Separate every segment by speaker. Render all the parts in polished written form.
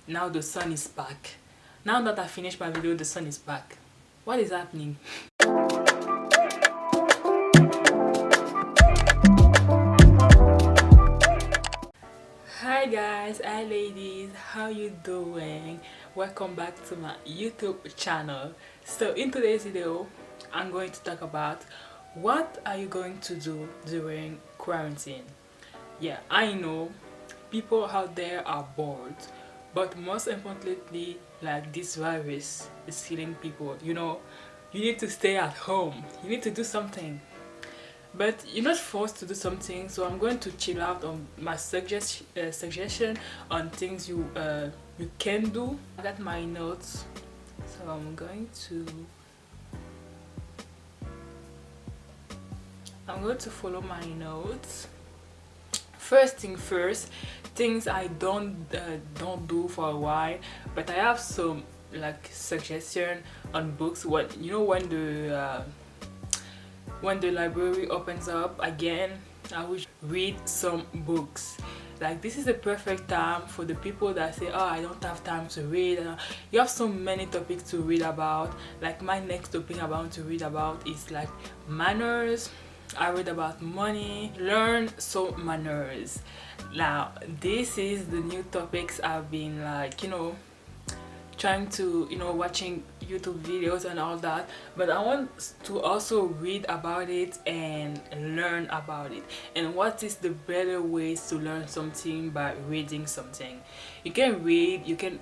Speaker 1: now the sun is back. Now that I finished my video, the sun is back. What is happening? Hi guys, hi ladies, how you doing? Welcome back to my YouTube channel. So in today's video, I'm going to talk about what are you going to do during quarantine. Yeah, I know people out there are bored, but most importantly, like, this virus is killing people. You know, you need to stay at home, you need to do something, but you're not forced to do something. So I'm going to chill out on my suggestion on things you can do. I got my notes, so I'm going to follow my notes. First thing first, things I don't do for a while, but I have some like suggestion on books. What, you know, when the library opens up again, I will read some books. Like, this is the perfect time for the people that say, oh, I don't have time to read. You have so many topics to read about. Like, my next topic I want to read about is like manners. I read about money, learn some manners. Now this is the new topics I've been, like, you know, trying to, you know, watching YouTube videos and all that, but I want to also read about it and learn about it. And what is the better ways to learn something by reading something? You can read, you can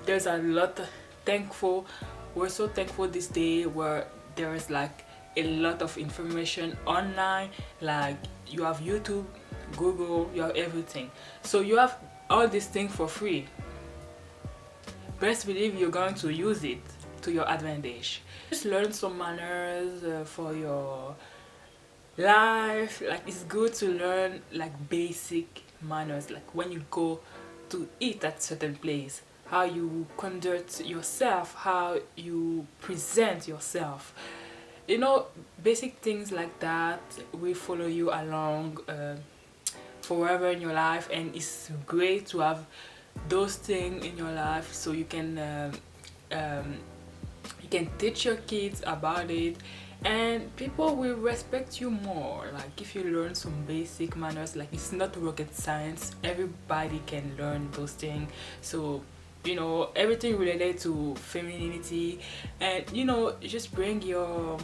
Speaker 1: there's a lot thankful, we're so thankful this day where there is like a lot of information online. Like, you have YouTube, Google, you have everything, so you have all these things for free. Best believe you're going to use it to your advantage. Just learn some manners for your life. Like, it's good to learn like basic manners, like when you go to eat at certain place, how you conduct yourself, how you present yourself. You know, basic things like that will follow you along forever in your life, and it's great to have those things in your life so you can teach your kids about it, and people will respect you more. Like, if you learn some basic manners, like, it's not rocket science, everybody can learn those things. So, you know, everything related to femininity, and, you know, just bring your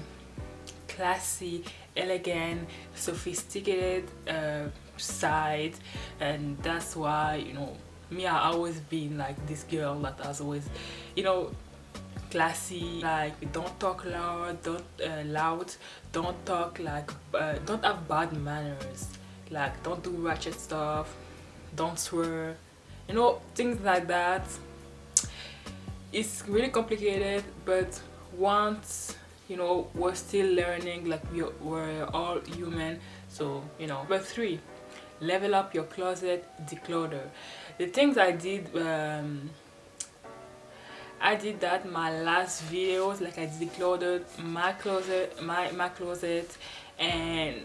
Speaker 1: classy, elegant, sophisticated side. And that's why, you know, me, I always been like this girl that has always, you know, classy. Like, don't talk loud, don't talk like don't have bad manners. Like, don't do ratchet stuff, don't swear, you know, things like that. It's really complicated, but once, you know, we're still learning. Like, we're all human. So, you know. Number 3, level up your closet, declutter. The things I did that my last videos. Like, I decluttered my closet, and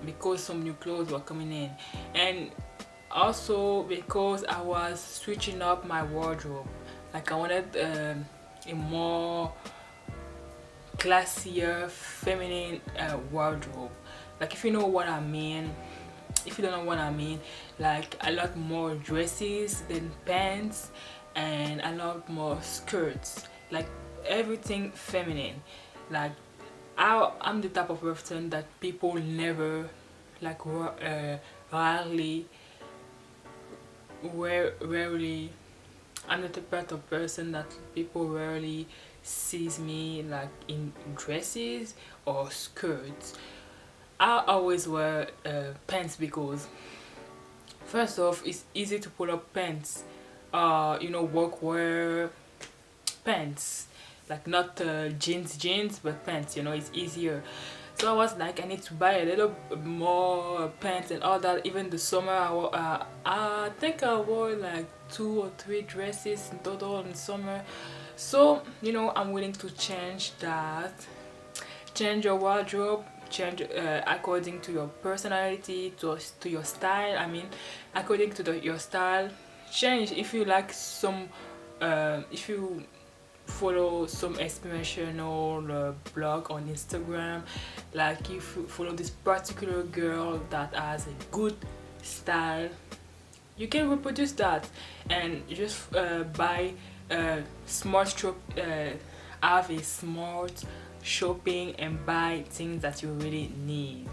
Speaker 1: because some new clothes were coming in, and also because I was switching up my wardrobe. Like, I wanted a more classier, feminine wardrobe. Like, if you know what I mean. If you don't know what I mean, like, a lot more dresses than pants, and a lot more skirts, like everything feminine. Like, I'm the type of person that people never, like, rarely, I'm the type of person that people rarely sees me like in dresses or skirts. I always wear pants because, first off, it's easy to pull up pants. You know, workwear pants, like, not jeans, but pants. You know, it's easier. So I was like, I need to buy a little more pants and all that. Even the summer, I think I wore like 2 or 3 dresses in total in summer. So, you know, I'm willing to change that. Change your wardrobe, change according to your personality, to your style. I mean, according to your style, change. If you like some if you follow some inspirational blog on Instagram, like if you follow this particular girl that has a good style, you can reproduce that and just buy smart have a smart shopping and buy things that you really need.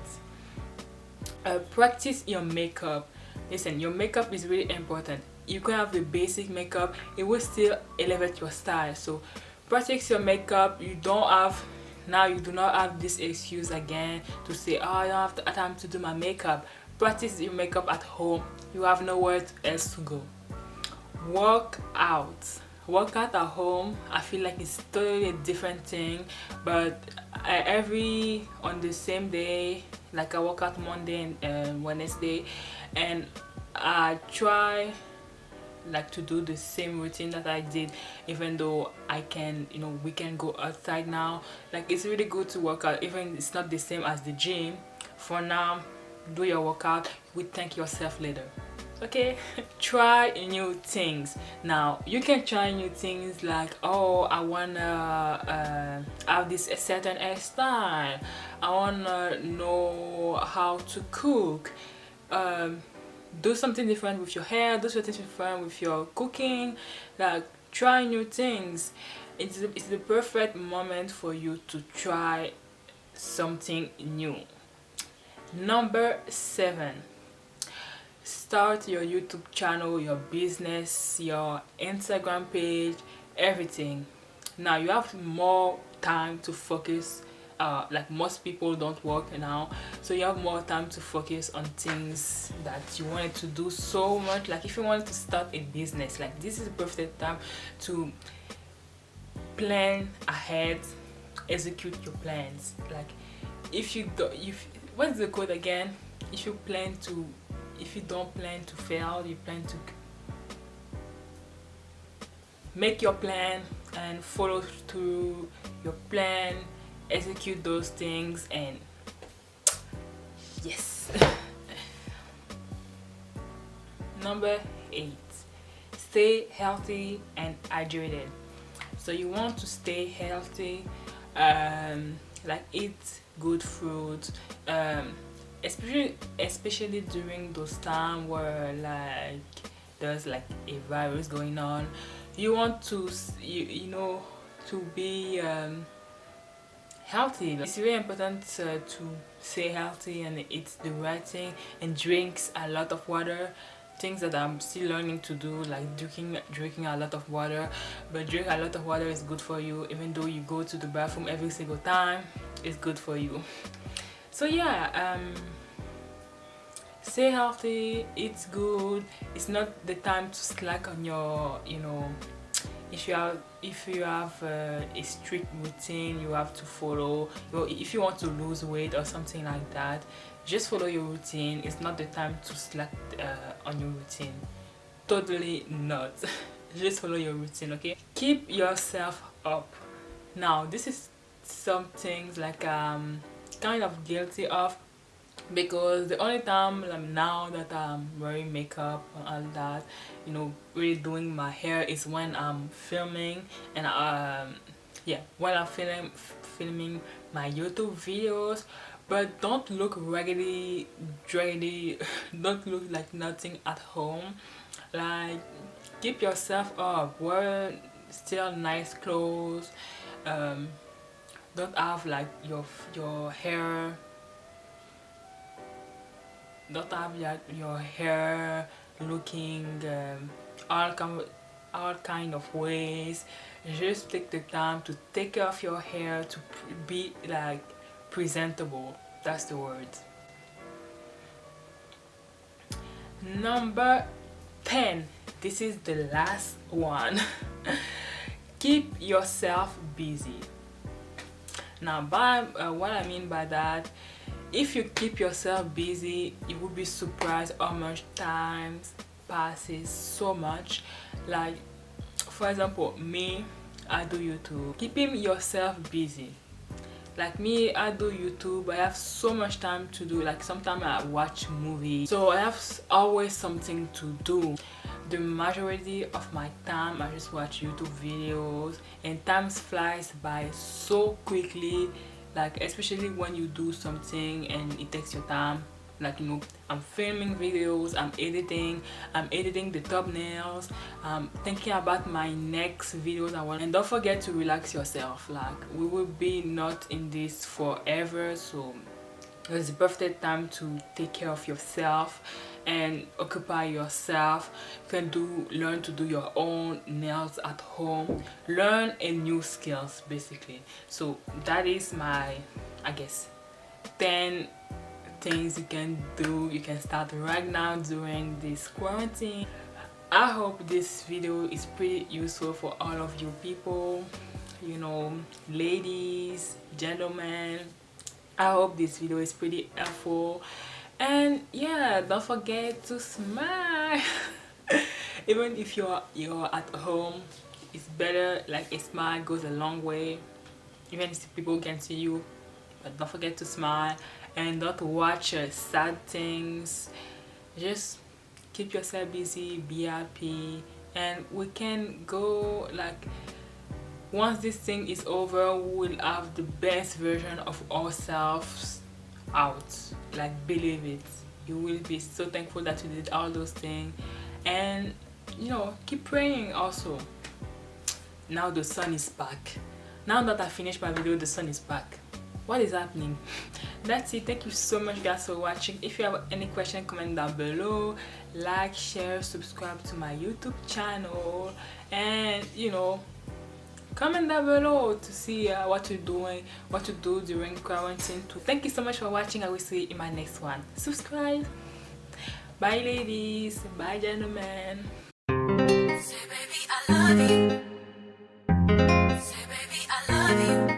Speaker 1: Practice your makeup. Listen, your makeup is really important. You can have the basic makeup, it will still elevate your style. So practice your makeup. You do not have this excuse again to say, oh, I don't have the time to do my makeup. Practice your makeup at home. You have nowhere else to go. Work out at home. I feel like it's totally a different thing, but on the same day, like I work out Monday and Wednesday, and I try like to do the same routine that I did, even though we can go outside now. Like, it's really good to work out, even it's not the same as the gym. For now, do your workout. You will thank yourself later. Okay. Try new things. Now you can try new things like, oh, I wanna have this a certain hairstyle, I wanna know how to cook. Do something different with your hair, do something different with your cooking. Like, try new things. It's the perfect moment for you to try something new. Number 7, start your YouTube channel, your business, your Instagram page, everything. Now you have more time to focus. Like, most people don't work now, so you have more time to focus on things that you wanted to do so much. Like, if you wanted to start a business, like, this is the perfect time to plan ahead, execute your plans. Like, what's the code again? If you don't plan to fail, you plan to make your plan and follow through your plan, execute those things, and yes. Number 8, stay healthy and hydrated. So you want to stay healthy, like eat good food, especially during those times where like there's like a virus going on. You want to to be healthy. It's really important to stay healthy and eat the right thing and drinks a lot of water. Things that I'm still learning to do, like drinking a lot of water. But drink a lot of water is good for you. Even though you go to the bathroom every single time, it's good for you. So yeah, stay healthy, eat good. It's not the time to slack on your, if you have a strict routine you have to follow. If you want to lose weight or something like that, just follow your routine. It's not the time to slack on your routine. Totally not. Just follow your routine, okay? Keep yourself up. Now this is some things like kind of guilty of, because the only time now that I'm wearing makeup and all that, really doing my hair, is when I'm filming, and when I'm filming my YouTube videos. But don't look raggedy, don't look like nothing at home. Like, keep yourself up, wear still nice clothes. Don't have like your hair, don't have your hair looking all kind of ways. Just take the time to take care of your hair to be like presentable. That's the word. Number 10, this is the last one. Keep yourself busy. Now what I mean by that, if you keep yourself busy, you will be surprised how much time passes so much. Like, for example, me, I do YouTube. Keeping yourself busy, like me, I do YouTube. I have so much time to do. Like, sometimes I watch movies, so I have always something to do. the majority of my time I just watch YouTube videos, and time flies by so quickly, like especially when you do something and it takes your time. Like, you know, I'm filming videos, I'm editing the thumbnails, I'm thinking about my next videos I want. And don't forget to relax yourself. Like, we will be not in this forever, so it's the perfect time to take care of yourself and occupy yourself. You can learn to do your own nails at home, learn a new skills basically. So that is my, I guess, 10 things you can do. You can start right now during this quarantine. I hope this video is pretty useful for all of you people, you know, ladies, gentlemen. I hope this video is pretty helpful, and yeah, don't forget to smile. Even if you're at home, it's better. Like, a smile goes a long way, even if people can see you. But don't forget to smile, and don't watch sad things. Just keep yourself busy, be happy, and we can go, like, once this thing is over, we will have the best version of ourselves out. Like, believe it, you will be so thankful that you did all those things. And you know, keep praying also. Now the sun is back. Now that I finished my video, the sun is back. What is happening? That's it. Thank you so much guys for watching. If you have any question, comment down below. Like, share, subscribe to my YouTube channel, and you know, comment down below to see what you're doing, what to do during quarantine too. Thank you so much for watching. I will see you in my next one. Subscribe. Bye ladies, bye gentlemen. Say, baby, I love you.